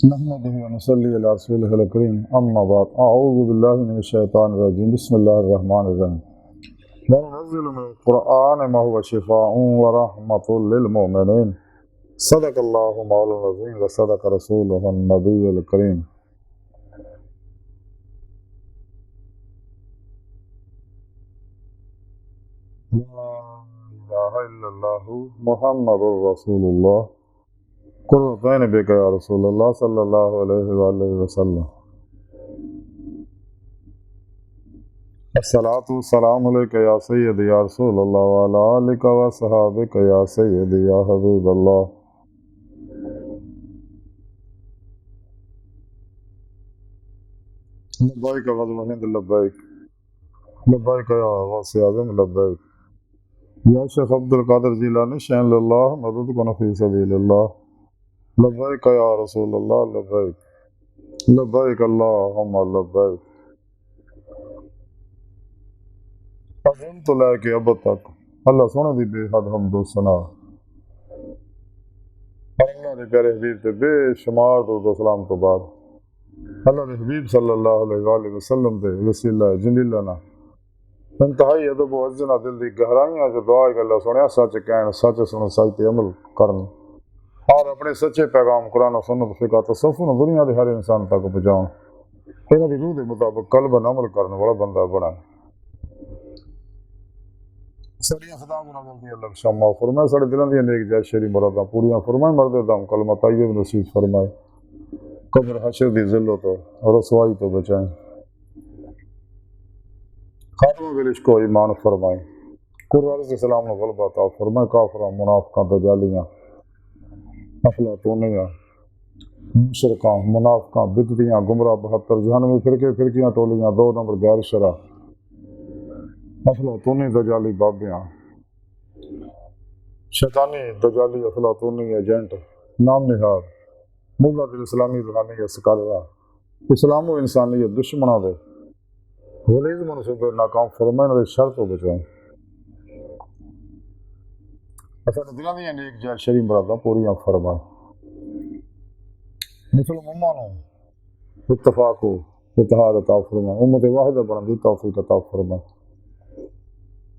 نحمده ونصلي على رسوله الكريم أما بعد أعوذ بالله من الشيطان الرجيم بسم الله الرحمن الرحيم وننزل من القرآن ما هو شفاء ورحمة للمؤمنين صدق الله مولانا العظيم وصدق رسوله النبي الكريم لا إله إلا الله محمد رسول الله قرتين بك يا رسول الله صلى الله عليه وآله وسلم الصلاة والسلام عليك يا سيدي يا رسول الله وعلى آلك وصحابك يا سيدي يا حبيب الله لبيك غزل هند لبيك لبيك يا غوث اعظم لبيك يا شيخ عبد القادر جيلاني شان لله مددكم في سبيل الله لبيك يا رسول الله لبيك لبيك اللهم لبيك حضرت لك اب تک اللہ سونے دی بے حد حمد و ثنا اللہ دے پیارے حبیب تے بے شمار درود و سلام تو بعد اللہ دے حبیب صلی اللہ علیہ وآلہ وسلم دے وسیلہ جلیلہ نا انتہائی ادب و عزنا دل دی گہرائیاں جو دعا کہ اللہ سنیا سچ کہن سچ سن سچ تے عمل کرن اور اپنے سچے پیغام قرآن و سنت فقہ تصوف نو دنیا دے ہر انسان تک پہنچاؤں انہاں دی روح دے مطابق قلب عمل کرنے والا بندہ بنائے سڑیاں خدا گناہ ملتی اللہ شامہ فرمائے سڑے دلوں دی نیک جائے شری مراداں پوریاں فرمائے مرد دم کلمہ طیب نصیب فرمائے قبر حشر دی ذلت اور رسوائی تو بچائیں خاتمہ بالعشق و ایمان فرمائے قرآن علیہ السلام نے غلبہ عطا فرمائے کافراں منافقاں دجالیاں افلاطونیاں مشرکاں منافقاں بدعتیاں گمراہ 72 جہنمی فرقیاں ٹولیاں 2 نمبر غیر شرع افلاطونی دجالی بابیاں شیطانی دجالی افلاطونی ایجنٹ نام نہاد ملا دل اسلامی روحانی اسکالرہ اسلام و انسانیت دشمنوں دے غلیظ منصوبے ناکام فرمائے اور شر تو بچائیں اصل دلوں دی نیک جائے شری مراداں پوریاں فرمائے مسلم امانوں اتفاق و اتحاد عطا فرمائے امت واحدہ بنن دی توفیق عطا فرمائے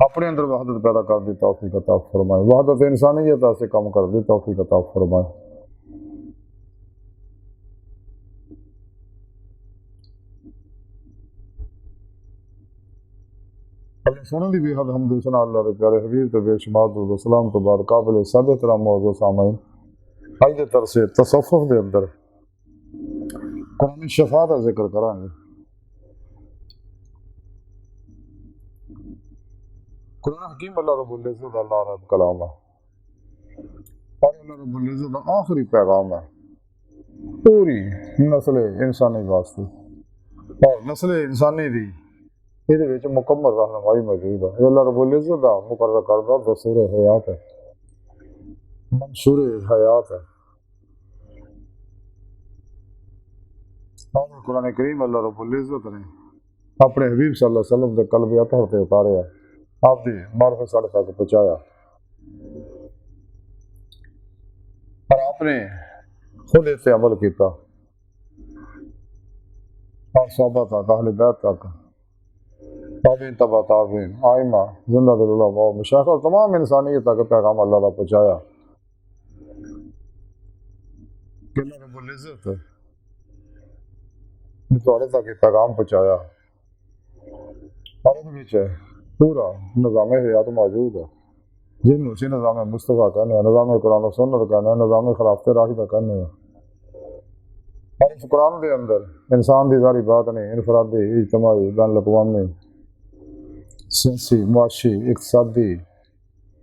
اپنے اندر وحدت پیدا کر دی توفیق عطا فرمائے وحدت انسانیت سے کام کر دی توفیق عطا فرمائے اللہ سونے دی بے حد حمد و ثنا اللہ دے پیارے حبیب تے بے شمار درود و سلام تو بعد قابل صد احترام موضوع سامعین اج دے طرز تصوف دے اندر قرآن شفا دا ذکر کریں گے قرآن حکیم اللہ رب العزت اللہ رب کلام ہے اور اللہ رب العزت دا آخری پیغام ہے پوری نسل انسانی واسطے اور نسل انسانی دی یہ وچ مکمل رہنمائی موجود ہے یہ اللہ رب العزت دا مقرر کردہ دستور حیات ہے منشور حیات ہے اور قرآن کریم اللہ رب العزت نے اپنے حبیب صلی اللہ علیہ وسلم دے قلب اطہر تے اتاریا آپ دی معرفت ساڑھے تک پہنچایا اور آپ نے خود اس سے عمل کیتا اور صحابہ تک اہل بیت تک تابعین تبع تابعین آئمہ زندہ دل علماء مشایخ اور تمام انسانیت تک پیغام اللہ کا پہنچایا کہ اللہ رب العزت نے تھوڑے تک یہ پیغام پہنچایا اور ان وچ پورا نظام حیات موجود ہے جن اسی نظام مصطفیٰ کہنے ہیں نظام قرآن و سنت کہنے ہیں نظام خلافت راشدہ کہنے ہیں اور اس قرآن کے اندر انسان دی ذاتی بات نہیں انفرادی اجتماعی بین الاقوامی سیاسی معاشی اقتصادی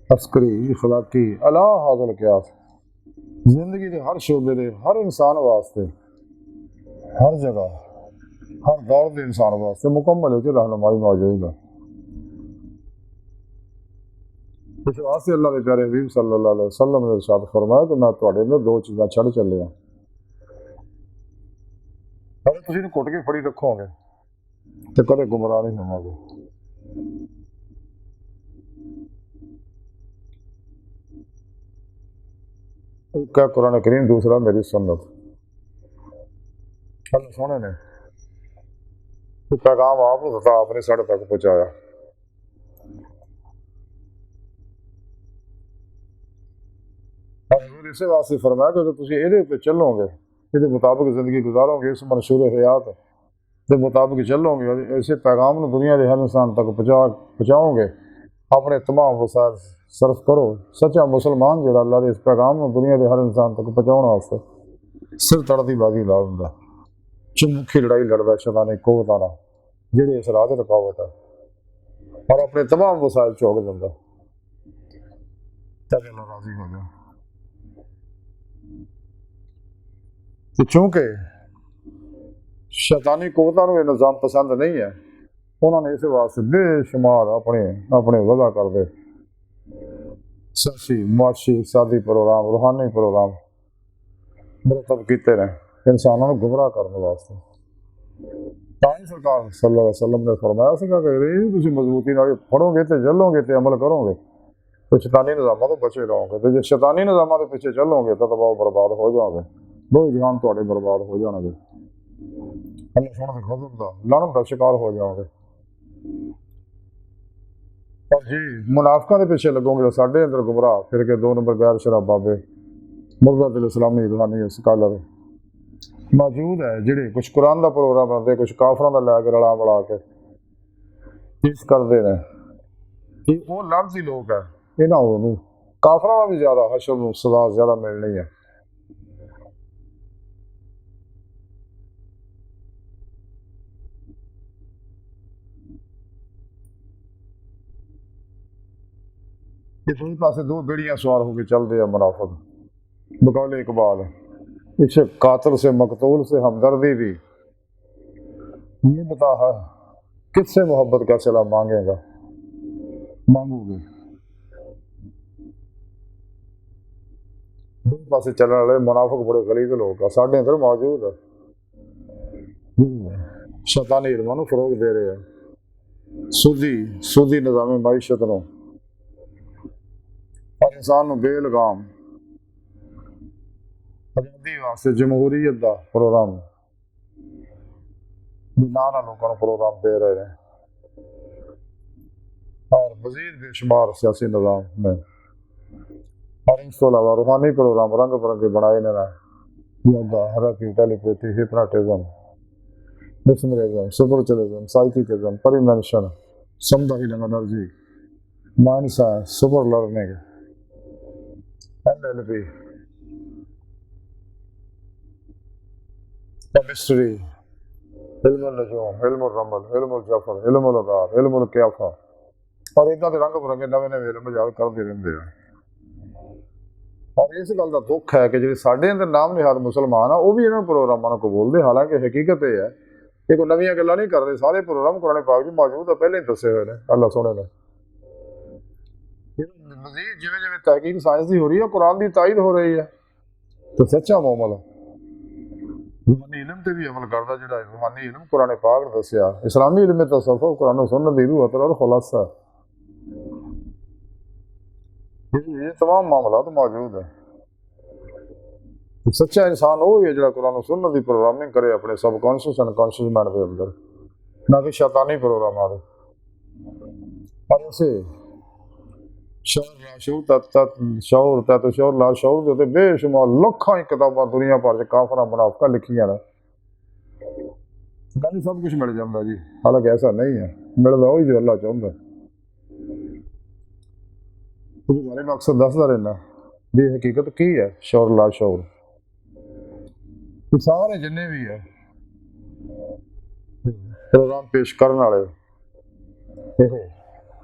عسکری اخلاقی اعلیٰ حاصل قیاس زندگی کے ہر شعبے دے ہر انسان واسطے ہر جگہ ہر دور کے انسان واسطے مکمل ہے کہ رہنمائی موجود ہے اس واسطے اللہ کے پیارے حبیب صلی اللہ علیہ وسلم نے ارشاد فرمایا کہ میں تواڈے اندر 2 چیزاں چھڑ چلے ہاں اگر تسی نوں کٹ کے پھڑی رکھو گے تو کدے گمراہ نہیں ہوو گے ایک ہے قرآن کریم دوسرا میری سنت اللہ سونے نے پیغام آپ کو دتا، آپ نے ساڑھے تک پہنچایا۔ حضور اسی واسطے فرمایا کہ اگر تسی یہ چلو گے، یہ مطابق زندگی گزارو گے، اس منشور حیات کے مطابق چلو گے، ایسے پیغام نے دنیا کے ہر انسان تک پہنچاؤ گے، اپنے تمام وسائل صرف کرو۔ سچا مسلمان جڑا اللہ کے اس پیغام نے دنیا کے ہر انسان تک پہنچاؤ واسطے سر تڑ دی بازی لا دیندا، چمکھی لڑائی لڑدا شیطانی قوت والا جہڑی اس راہ تے رکاوٹ ہے، اور اپنے تمام وسائل چوک دیندا تاکہ اللہ راضی ہو جائے۔ تو چونکہ شیطانی قوتوں کو یہ نظام پسند نہیں ہے، انہوں نے اس واسطے بے شمار اپنے وضع کر دے سیاسی، معاشی، اقتصادی پروگرام، روحانی پروگرام مرتب کیتے رہے انسانوں کو گمراہ کرنے واسطے۔ تائیں سرکار صلی اللہ علیہ وسلم نے فرمایا سکا کہ تسی مضبوطی نال پڑھو گے تے چلو گے تے عمل کرو گے تو شیطانی نظاموں تو بچے رہو گے، تے جے شیطانی نظاموں کے پیچھے چلو گے تو تباہ و برباد ہو جاؤ گے، دو جہان تواڈے برباد ہو جانا گے، اللہ سونے کے غضب دا لعنت دا شکار ہو جاؤ گے۔ اور جی منافقہ کے پیچھے لگو گے، ساڈے اندر گمراہ پھر کے 2 نمبر غیر شراب بابے مرزا دل اسلامی روحانی اسکالر موجود ہے، جڑے کچھ قرآن دا پروگرام بنتے، کچھ کافراں دا لے کے رلا ملا کے چیز کرتے ہیں، یہ وہ لعنتی لوگ ہے، انہاں کافراں بھی زیادہ حشر نو سزا زیادہ ملنی ہے۔ یہ دونوں پاسے دو بیڑیاں سوار ہو کے چل رہے ہیں منافق، بقول اقبال اس قاتل سے مقتول سے ہمدردی بھی، یہ بتا ہے کس سے محبت کا صلہ مانگے گا، مانگو گے۔ دونوں پاسے چلنے والے منافق بڑے غلیظ لوگ ہیں، ساڈے اندر موجود ہے، شیطانی علماں نو فروغ دے رہے ہیں، سودی نظام معیشت نو اور انسان نو بے لگام آزادی واسطے جمہوریت دا پروگرام نانا لوگوں کو پروگرام دے رہے ہیں، اور مزید بے شمار سیاسی نظام میں، اور اس کو علاوہ روحانی پروگرام رنگ برنگے بنائے نے یوگا، ہیراپی، telepathy, hypnotism, mesmerism, spiritualism, psychicism, پریمینشن، سمدہ healing energy, mind science, super learning, NLP، chemistry, علم النجوم، علم الرمل، علم الجفر، علم الادار، علم القیافہ، اور ادھر رنگ برنگے نویں علم ایجاد کرتے رہتے ہیں۔ اور اس گل کا دکھ ہے کہ جی ساڈے اندر نام نہاد مسلمان ہیں وہ بھی انہوں پروگراموں کو بولتے، حالانکہ حقیقت یہ ہے کہ کوئی نویاں گلاں نہیں کر رہے، سارے پروگرام قرآن پاک جو موجود ہے پہلے ہی دسے ہوئے ہیں اللہ سونے نے۔ مزید جویں جویں تحقیق سائنس کی ہو رہی ہے قرآن کی تائید ہو رہی ہے، تو سچا مومل روحانی علم تے بھی عمل کرتا، جڑا روحانی علم قرآن پاک نے دسیا، اسلامی علم تصوف قرآن و سنت دی روح اور خلاصہ، یہ تمام معاملات موجود ہیں۔ سچا انسان وہی ہے جڑا قرآن و سنت دی پروگرامنگ کرے اپنے سب کانشیس اینڈ کانشیس مائنڈ کے اندر، نہ کہ شیطانی پروگرام آ رہے۔ اور اسے شعور لاشعور شعور تحت شعور لاشعور دے بے شمار لکھاں کتاباں دنیا بھر کافراں منافقاں لکھیاں نے، گل سب کچھ مل جاتا جی، حالانکہ ایسا نہیں ہے، ملتا وہی جو اللہ چاہتا ہے۔ تمہارے مقصد دستا رہنا بھی حقیقت کی ہے، شعور لاشعور سارے جنے بھی ہے پروگرام پیش کرنے والے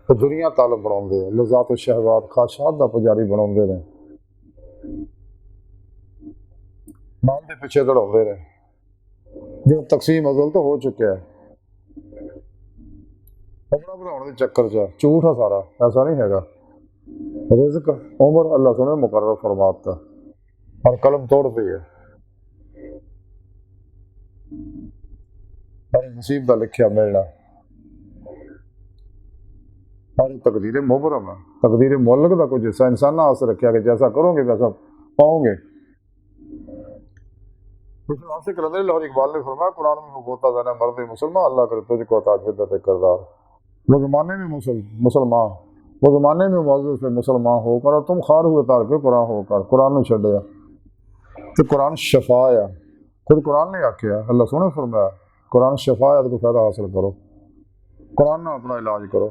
دنیا طالب بنا، لذات و شہوات خواہشات کا پجاری بنا رہے، مال کے پیچھے دوڑا رہے، جو تقسیم ازل تو ہو چکا ہے، کپڑا بناؤ کے چکر جھوٹ ہے سارا، ایسا نہیں ہے گا۔ رزق عمر اللہ سنے مقرر فرماتا اور قلم توڑ پی ہے، اور نصیب کا لکھیا ملنا، اور تقدیر مبرم ہے، تقدیر ملک کا کچھ حصہ انسان واسطے رکھا کہ جیسا کرو گے ویسا پاؤ گے۔ اس واسطے کلندر لاہور اقبال نے فرمایا قرآن میں ہوتا زانا مرد مسلمان اللہ کرے تجھ کو عطا جدت کردار، وہ زمانے میں مسلمان، وہ زمانے میں موضوع سے مسلمان ہو کر اور تم خار ہوئے تار کے قرآن ہو کر قرآن نے چھڈیا تو قرآن شفا ہے، خود قرآن نے آکھیا اللہ سونے فرمایا قرآن شفا ہے کو فائدہ حاصل کرو، قرآن نہ اپنا علاج کرو،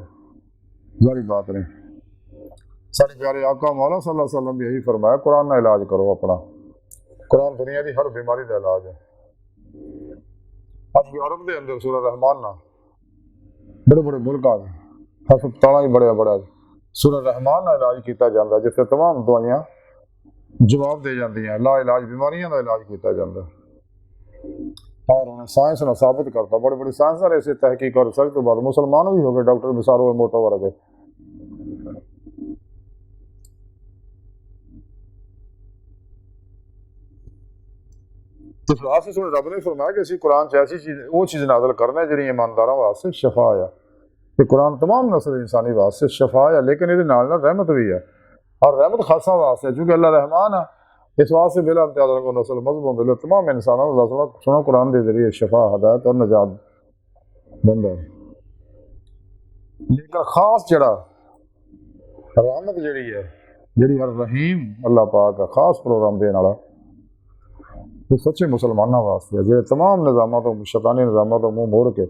ظاہری بات نہیں۔ سارے پیارے آقا مولا صلی اللہ علیہ وسلم بھی یہی فرمایا قرآن نہ علاج کرو اپنا، قرآن دنیا کی ہر بیماری کا علاج ہے۔ اب یورپ کے اندر سورہ رحمان نہ بڑے بڑے ملکوں میں ہسپتال ہی بڑے بڑے سورہ رحمان کا علاج کیتا جاتا ہے، جس سے تمام دوائیاں جواب دے جاتی ہیں، لا علاج بیماریاں کا علاج کیتا جاتا ہے، اور انہیں سائنس نے ثابت کرتا، بڑی بڑی سائنسدان ایسے تحقیق اور ریسرچ کے بعد مسلمان بھی ہو گئے، ڈاکٹر بسارو موٹو ورگے۔ اس واسطے سونے رب نے فرمایا کہ اسی قرآن سے ایسی چیز وہ چیز نازل کرنا ہے جنہیں ایمانداراں واسطے شفا ہے، کہ قرآن تمام نسل انسانی واسطے شفا ہے، لیکن یہ نال رحمت بھی ہے، اور رحمت خاصا واسطے چونکہ اللہ رحمان ہے، اس واسطے بلا امتیاز کو نسل مذہبوں بلا تمام انسانوں اللہ سنا قرآن کے ذریعے شفا ہدایت اور نجات بندہ ہے۔ لیکن خاص جڑا رحمت جڑی ہے جڑی الرحیم اللہ پاک کا خاص پروگرام دینے والا یہ سچے مسلمانوں واسطے ہے، جو تمام نظامات شیطانی نظامات منہ موڑ کے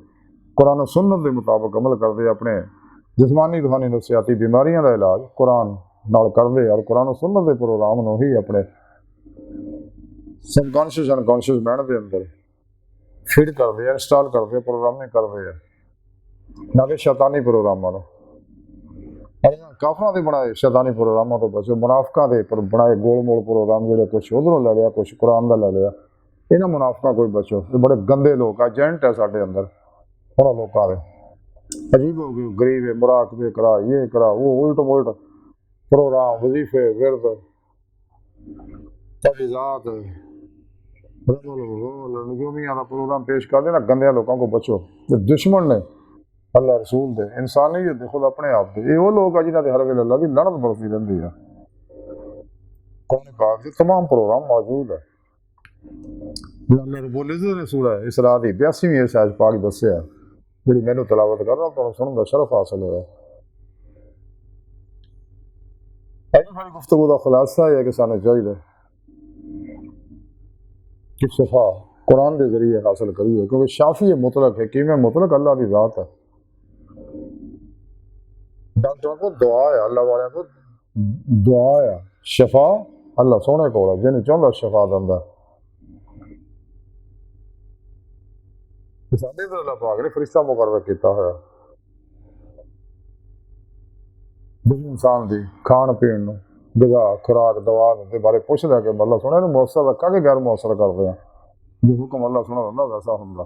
قرآن و سنت کے مطابق عمل کرتے اپنے جسمانی روحانی نفسیاتی بیماریاں کا علاج قرآن نال کرتے اور قرآن و سنت کے پروگرام نو ہی اپنے سب کانشیس انکانشیس مائنڈ کے اندر فیڈ کرتے انسٹال کرتے پروگرامنگ کرتے ہیں، نہ کہ شیطانی پروگراموں نو کافراں دے بنائے شیطانی پروگراموں تو بچو، منافقاں دے بنائے گول مول پروگرام جڑے کچھ ادھروں لے لیا کچھ قرآن دا لے لیا، انہاں منافقاں کوئی بچو، یہ بڑے گندے لوگ ایجنٹ ہے سارے اندر، انہاں لوکاں دے عجیب ہو گئے، غریب مراقبے کرا یہ کرا وہ الٹ ملٹ پروگرام وظیفے ورد تجہیزات نجومیاں کا پروگرام پیش کر دینا، گندے لوگوں کو بچو، یہ دشمن نے اللہ رسول دے انسانیت دے خود اپنے آپ دے، یہ وہ لوگ ہیں جنہاں دے ہر ویلے اللہ کی لعنت برستی رہندی ہے۔ قرآن پاک کے تمام پروگرام موجود ہے، اللہ رب العزت نے سورہ اسراء دی 82ویں آیت پاک دسیا ہے، جڑی میں تلاوت کر رہا ہوں تو سنن کا شرف حاصل ہوا ہے۔ ہماری گفتگو کا خلاصہ یہ ہے کہ سانو چاہیے کہ شفا قرآن کے ذریعے حاصل کریے، کیونکہ شافی مطلق حکیم مطلق اللہ کی ذات ہے۔ ڈاکٹروں کو دعا ہے، اللہ والوں کو دعا ہے، شفا اللہ سونے کو ہے، جن چاہتا شفا دندا۔ ساڈے تے اللہ پاک نے فرشتہ مقرر کیتا ہے جس انسان دی کھان پین غذا خوراک دوا کے بارے پوچھدا کہ اللہ سونے نے مؤثر رکھا کہ غیر مؤثر کرتے ہیں، جو حکم اللہ سونا ہوندا ویسا ہوندا۔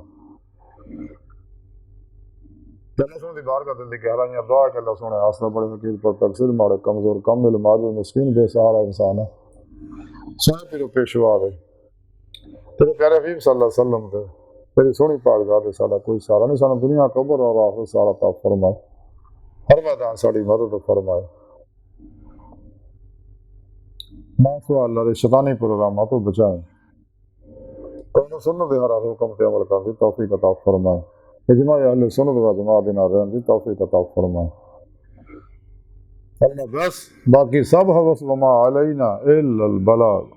اللہ سونے دی بار کا دل دی گہرائیاں دعا کہ اللہ سونے آسنا بڑے فقیر پر تقصیر مارے کمزور کم دل معذور مسکین بے سہارا انسان ہے، سونے پیرو پیشوا دے تیرے پیارے حبیب صلی اللہ علیہ وسلم دے تیری سونی پاک ذات ہے، ساڈا کوئی سہارا نہیں، سانو دنیا قبر اور آخرت سارا عطا فرمائے، ہر میدان ساڈی مدد فرمائے، معافی اللہ دے شیطانی پروگرامات تو بچائیں، قرآن سنت دے ہر حکم تے عمل کرن دی توفیق عطا فرمائے، اجماع اہل سنت و جماعت دے نال رہن دی توفیق عطا فرمائے۔ اللہ بس باقی سب حوث وما علینا الا البلاغ۔